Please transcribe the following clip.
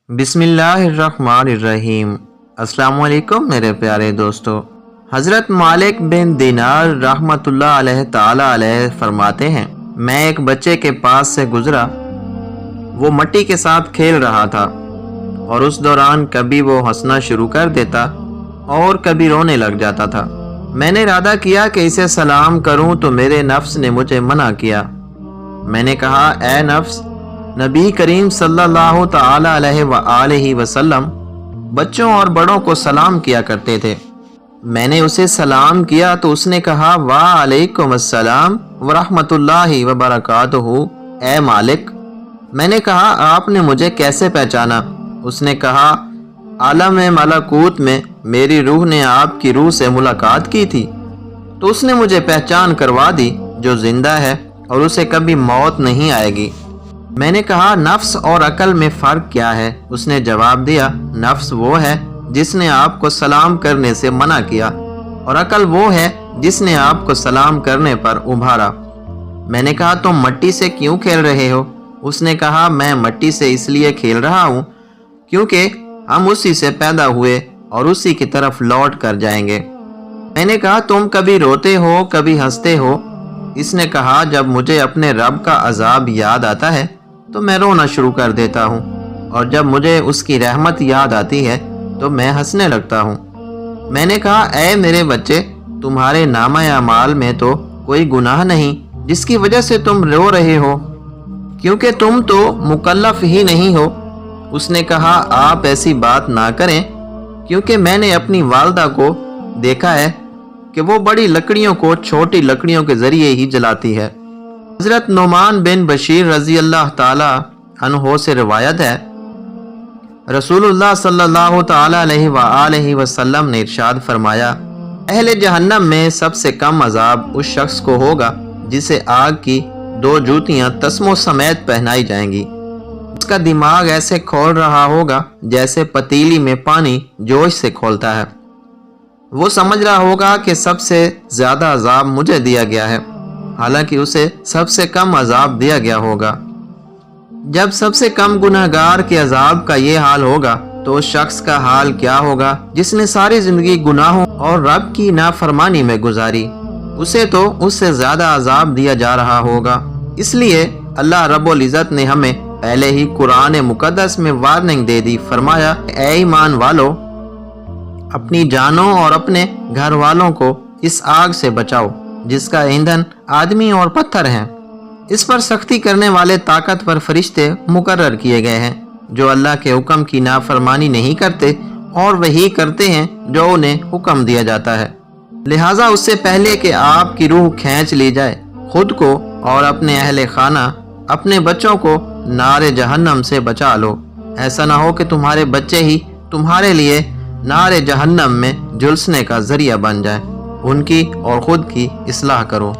बिस्मिल्लाहिर्रहमानिर्रहीम। अस्सलाम वालेकुम मेरे प्यारे दोस्तों। हज़रत मालिक बिन दिनार रहमतुल्लाह अलैह ताला अलैह फरमाते हैं, मैं एक बच्चे के पास से गुजरा। वो मट्टी के साथ खेल रहा था और उस दौरान कभी वो हंसना शुरू कर देता और कभी रोने लग जाता था। मैंने इरादा किया कि इसे सलाम करूं तो मेरे नफ्स ने मुझे मना किया। मैंने कहा, ए नफ्स, नबी करीम सल्लल्लाहु ताला अलैहि वसल्लम बच्चों और बड़ों को सलाम किया करते थे। मैंने उसे सलाम किया तो उसने कहा, वालेकुम अस्सलाम व रहमतुल्लाहि व बरकातुहू, ए मालिक। मैंने कहा, आपने मुझे कैसे पहचाना? उसने कहा, आलम मलकूत में मेरी रूह ने आपकी रूह से मुलाकात की थी तो उसने मुझे पहचान करवा दी जो जिंदा है और उसे कभी मौत नहीं आएगी। मैंने कहा, नफ्स और अकल में फ़र्क क्या है? उसने जवाब दिया, नफ्स वो है जिसने आपको सलाम करने से मना किया और अकल वो है जिसने आपको सलाम करने पर उभारा। मैंने कहा, तुम मट्टी से क्यों खेल रहे हो? उसने कहा, मैं मट्टी से इसलिए खेल रहा हूँ क्योंकि हम उसी से पैदा हुए और उसी की तरफ लौट कर जाएंगे। मैंने कहा, तुम कभी रोते हो कभी हंसते हो? इसने कहा, जब मुझे अपने रब का अजाब याद आता है तो मैं रोना शुरू कर देता हूँ और जब मुझे उसकी रहमत याद आती है तो मैं हंसने लगता हूँ। मैंने कहा, ऐ मेरे बच्चे, तुम्हारे नामा अमाल में तो कोई गुनाह नहीं जिसकी वजह से तुम रो रहे हो, क्योंकि तुम तो मुकल्लफ ही नहीं हो। उसने कहा, आप ऐसी बात ना करें, क्योंकि मैंने अपनी वालदा को देखा है कि वो बड़ी लकड़ियों को छोटी लकड़ियों के जरिए ही जलाती है। हज़रत नुमान बिन बशीर रज़ी अल्लाह ताला अन्हो से रिवायत है, रसूलुल्लाह सल्लल्लाहु ताला अलैहि वसल्लम ने इरशाद फरमाया, अहले जहन्नम में सबसे कम अजाब उस शख्स को होगा जिसे आग की 2 जूतियां तस्मों समेत पहनाई जाएंगी। उसका दिमाग ऐसे खोल रहा होगा जैसे पतीली में पानी जोश से खोलता है। वो समझ रहा होगा कि सबसे ज़्यादा अजाब मुझे दिया गया है, हालांकि उसे सबसे कम अजाब दिया गया होगा। जब सबसे कम गुनहगार के अजाब का ये हाल होगा तो उस शख्स का हाल क्या होगा जिसने सारी जिंदगी गुनाहों और रब की नाफरमानी में गुजारी? उसे तो उससे ज्यादा अजाब दिया जा रहा होगा। इसलिए अल्लाह रब्बुल इज़्ज़त ने हमें पहले ही कुरान मुकद्दस में वार्निंग दे दी। फरमाया, ऐ ईमान वालों, अपनी जानों और अपने घर वालों को इस आग से बचाओ जिसका ईंधन आदमी और पत्थर हैं। इस पर सख्ती करने वाले ताकतवर फरिश्ते मुकर्रर किए गए हैं जो अल्लाह के हुक्म की नाफरमानी नहीं करते और वही करते हैं जो उन्हें हुक्म दिया जाता है। लिहाजा उससे पहले कि आपकी रूह खींच ली जाए, खुद को और अपने अहले खाना, अपने बच्चों को नारे जहन्नम से बचा लो। ऐसा ना हो कि तुम्हारे बच्चे ही तुम्हारे लिए नारे जहन्नम में झुलसने का जरिया बन जाए। उनकी और खुद की इस्लाह करो।